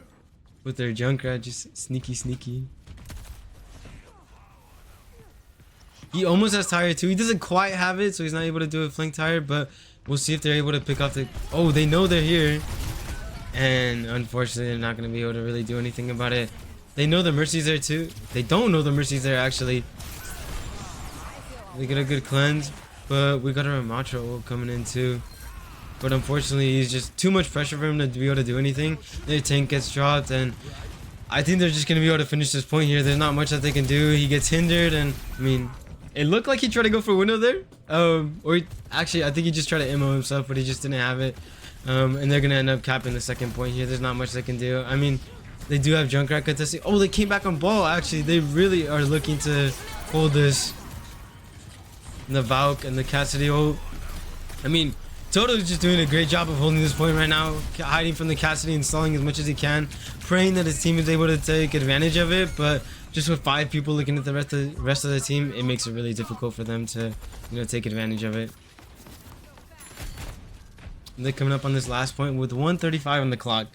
A: with their Junkrat, just sneaky. He almost has tire too. He doesn't quite have it, so he's not able to do a flank tire, but we'll see if they're able to pick off the... Oh, they know they're here. And unfortunately, they're not going to be able to really do anything about it. They know the Mercy's there too. They don't know the Mercy's there, actually. They get a good cleanse, but we got a Ramacha ult coming in too. But unfortunately, he's just too much pressure for him to be able to do anything. Their tank gets dropped, and I think they're just going to be able to finish this point here. There's not much that they can do. He gets hindered, and I mean... It looked like he tried to go for window there. Actually, I think he just tried to ammo himself, but he just didn't have it. And they're going to end up capping the second point here. There's not much they can do. I mean, they do have Junkrat contesting. Oh, they came back on ball, actually. They really are looking to hold this. And the Valk and the Cassidy ult. I mean, Toto is just doing a great job of holding this point right now. Hiding from the Cassidy and stalling as much as he can. Praying that his team is able to take advantage of it, but... Just with 5 people looking at the rest of the team, it makes it really difficult for them to, you know, take advantage of it. And they're coming up on this last point with 1:35 on the clock.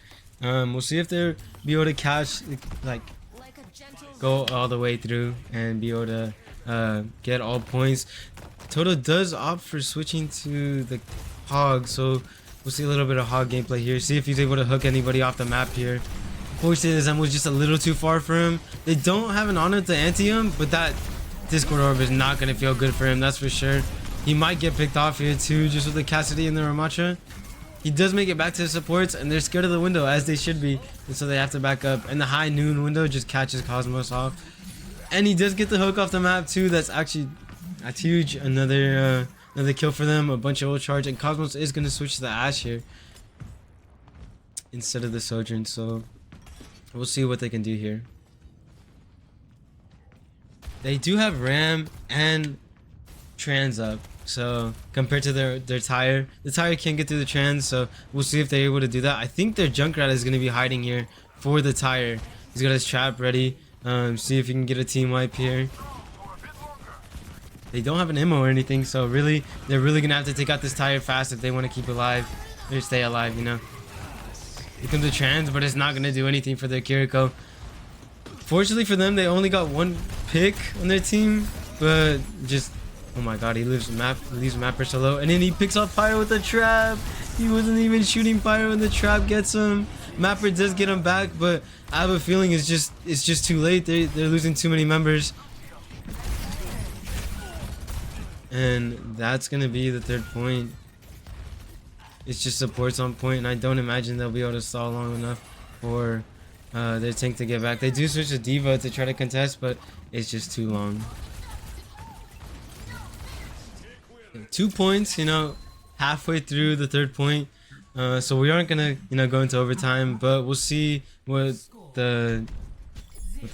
A: We'll see if they'll be able to catch, like go all the way through and be able to get all points. Toto does opt for switching to the Hog, so we'll see a little bit of Hog gameplay here. See if he's able to hook anybody off the map here. Unfortunately, this M was just a little too far for him. They don't have an honor to anti him, but that Discord orb is not going to feel good for him, that's for sure. He might get picked off here too, just with the Cassidy and the Ramacha. He does make it back to the supports, and they're scared of the window, as they should be, and so they have to back up. And the high noon window just catches Kosmos off. And he does get the hook off the map too. That's huge. Another kill for them, a bunch of ult charge, and Kosmos is going to switch to the Ashe here instead of the Sojourn, so... We'll see what they can do here. They do have Ram and Trans up. So compared to their tire, the tire can't get through the Trans. So we'll see if they're able to do that. I think their Junkrat is going to be hiding here for the tire. He's got his trap ready. See if he can get a team wipe here. They don't have an ammo or anything. So really, they're really going to have to take out this tire fast if they want to keep alive. Or stay alive, you know. Here comes the Trans, but it's not going to do anything for their Kiriko. Fortunately for them, they only got 1 pick on their team, but just... Oh my god, he leaves Mapper so low, and then he picks off Pyro with a trap. He wasn't even shooting Pyro and the trap gets him. Mapper does get him back, but I have a feeling it's just too late. They're losing too many members. And that's going to be the 3rd point. It's just supports on point, and I don't imagine they'll be able to stall long enough for their tank to get back. They do switch to Diva to try to contest, but it's just too long. 2 points, you know, halfway through the 3rd point. So we aren't gonna, you know, go into overtime, but we'll see what the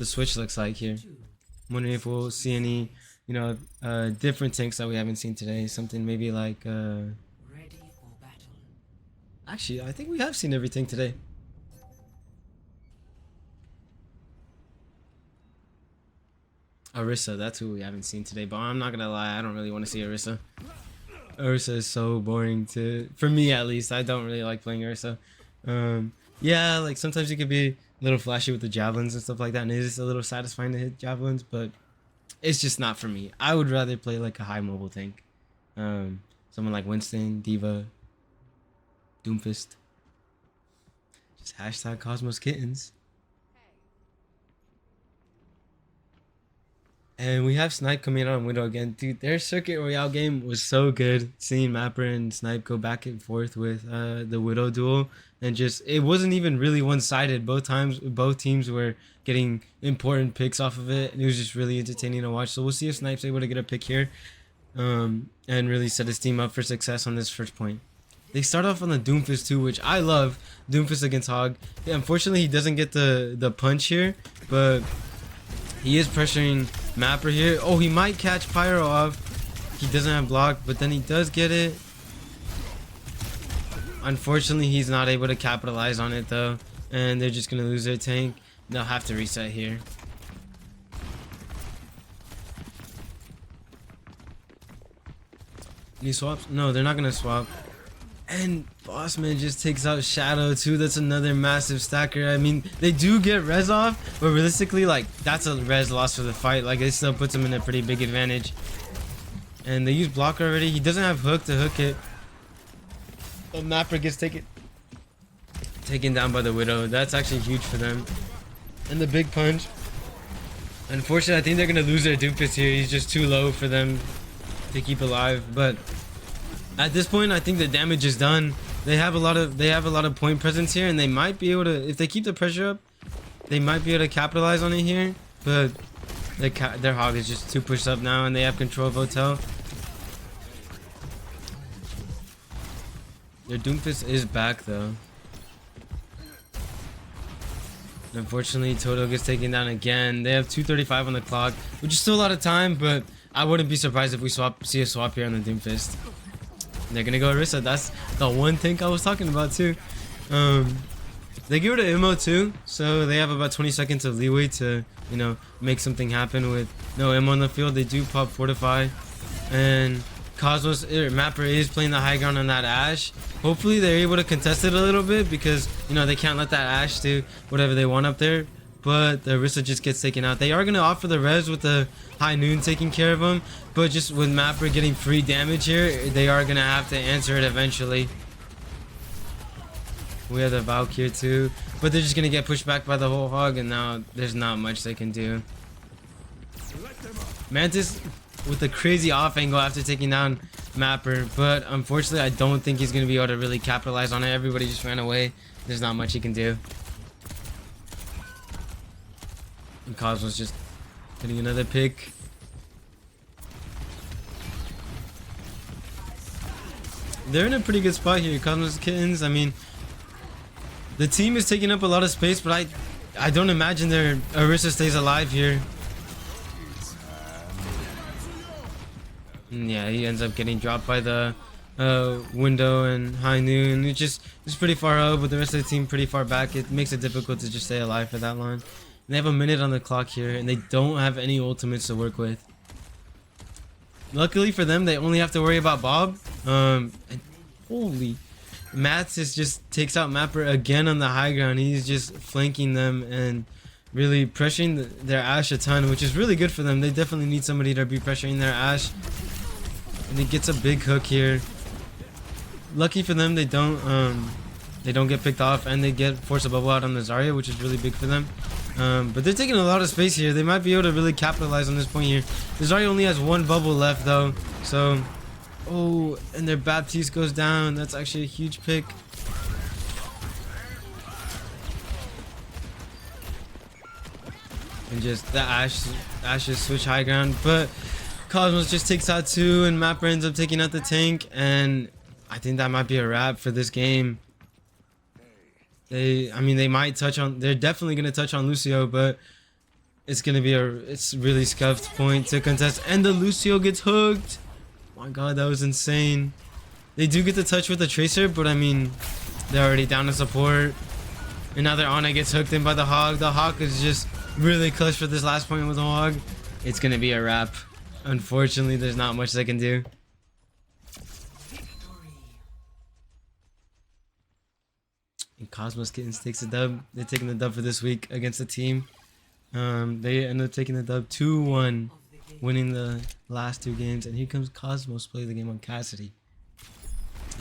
A: switch looks like here. I'm wondering if we'll see any, you know, different tanks that we haven't seen today. Something maybe like. Actually, I think we have seen everything today. Orisa, that's who we haven't seen today, but I'm not gonna lie, I don't really want to see Orisa. Orisa is so boring for me at least. I don't really like playing Orisa. Yeah, like sometimes you could be a little flashy with the javelins and stuff like that, and it is a little satisfying to hit javelins, but it's just not for me. I would rather play like a high mobile tank. Someone like Winston, Diva, Doomfist. Just hashtag Kosmos Kittens. And we have Snipe coming out on Widow again. Dude, their Circuit Royale game was so good. Seeing Mapper and Snipe go back and forth with the Widow duel. And just, it wasn't even really one-sided. Both teams were getting important picks off of it. And it was just really entertaining to watch. So we'll see if Snipe's able to get a pick here. And really set his team up for success on this first point. They start off on the Doomfist too, which I love. Doomfist against Hog. Yeah, unfortunately, he doesn't get the punch here. But he is pressuring Mapper here. Oh, he might catch Pyro off. He doesn't have block, but then he does get it. Unfortunately, he's not able to capitalize on it though, and they're just gonna lose their tank. They'll have to reset here. Any swaps? No, they're not gonna swap. And Bossman just takes out Shadow too. That's another massive stacker. I mean, they do get res off, but realistically, like, that's a res loss for the fight. Like, it still puts him in a pretty big advantage. And they use block already. He doesn't have hook to hook it. The mapper gets taken down by the Widow. That's actually huge for them. And the big punch. Unfortunately, I think they're gonna lose their Doomfist here. He's just too low for them to keep alive. But at this point, I think the damage is done. They have a lot of point presence here, and they might be able to, if they keep the pressure up, they might be able to capitalize on it here. But their hog is just too pushed up now, and they have control of Hotel. Their Doomfist is back though. Unfortunately, Toto gets taken down again. They have 2:35 on the clock, which is still a lot of time, but I wouldn't be surprised if we see a swap here on the Doomfist. They're gonna go Orisa. That's the one thing I was talking about too. They give it to Immo too, so they have about 20 seconds of leeway to, you know, make something happen with no Immo on the field. They do pop Fortify, and Kosmos Mapper is playing the high ground on that Ashe. Hopefully they're able to contest it a little bit, because, you know, they can't let that Ashe do whatever they want up there. But the Orisa just gets taken out. They are going to offer the res with the High Noon taking care of them, but just with Mapper getting free damage here, they are going to have to answer it eventually. We have the Valk here too, but they're just going to get pushed back by the whole hog, and now there's not much they can do. Mantis with a crazy off angle after taking down Mapper, but unfortunately I don't think he's going to be able to really capitalize on it. Everybody just ran away. There's not much he can do. And Cosmos just getting another pick. They're in a pretty good spot here, Kosmos Kittens. I mean, the team is taking up a lot of space, but I don't imagine their Orisa stays alive here. Yeah, he ends up getting dropped by the Window and High Noon. It's pretty far out, but the rest of the team pretty far back. It makes it difficult to just stay alive for that long. And they have a minute on the clock here, and they don't have any ultimates to work with. Luckily for them, they only have to worry about Bob. And holy, Mats just takes out Mapper again on the high ground. He's just flanking them and really pressuring their Ashe a ton, which is really good for them. They definitely need somebody to be pressuring their Ashe. And he gets a big hook here. Lucky for them, they don't get picked off, and they get force a bubble out on the Zarya, which is really big for them. But they're taking a lot of space here. They might be able to really capitalize on this point here. The Zarya only has one bubble left though, so oh, and their Baptiste goes down. That's actually a huge pick. And just the Ashes switch high ground, but Kosmos just takes out two, and Mapper ends up taking out the tank, and I think that might be a wrap for this game. They might touch on, they're definitely gonna touch on Lucio, but it's gonna be it's really scuffed point to contest, and the Lucio gets hooked. My god, that was insane. They do get the touch with the Tracer, but I mean, they're already down to support, and now their Ana gets hooked in by the Hog. The Hawk is just really clutch for this last point with the Hog. It's gonna be a wrap. Unfortunately, there's not much they can do. And Kosmos Kittens takes the dub. They're taking the dub for this week against the team. They end up taking the dub 2-1, winning the last two games. And here comes Kosmos play the game on Cassidy.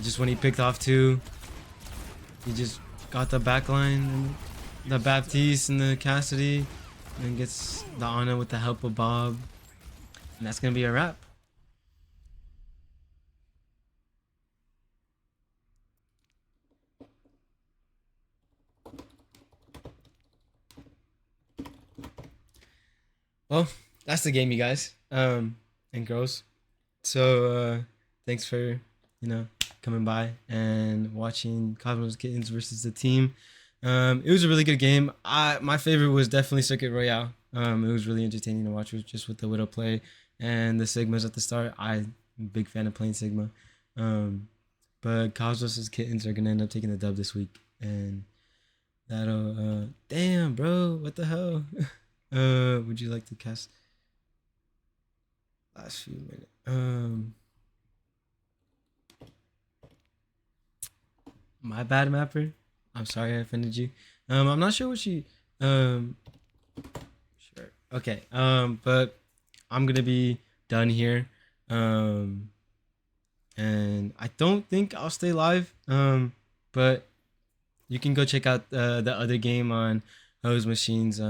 A: Just when he picked off two, he just got the backline, the Baptiste and the Cassidy, and gets the Ana with the help of Bob. And that's gonna be a wrap. Well, that's the game, you guys, and girls. So thanks for, coming by and watching Cosmos Kittens versus the team. It was a really good game. My favorite was definitely Circuit Royale. It was really entertaining to watch, just with the Widow play and the Sigmas at the start. I'm a big fan of playing Sigma. but Cosmos' Kittens are gonna end up taking the dub this week, and that'll damn bro, what the hell? Would you like to cast last few minutes? My bad, Mapper. I'm sorry I offended you. I'm not sure what she sure. Okay. But I'm gonna be done here. And I don't think I'll stay live. But you can go check out the other game on Hose Machine's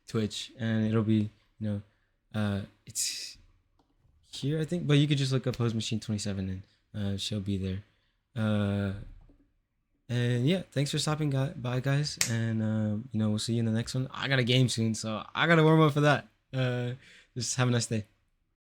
A: Twitch, and it'll be, it's here I think, but you could just look up Hose Machine 27 and she'll be there. And yeah, thanks for stopping by, guys, and we'll see you in the next one. I got a game soon, so I gotta warm up for that. Just have a nice day.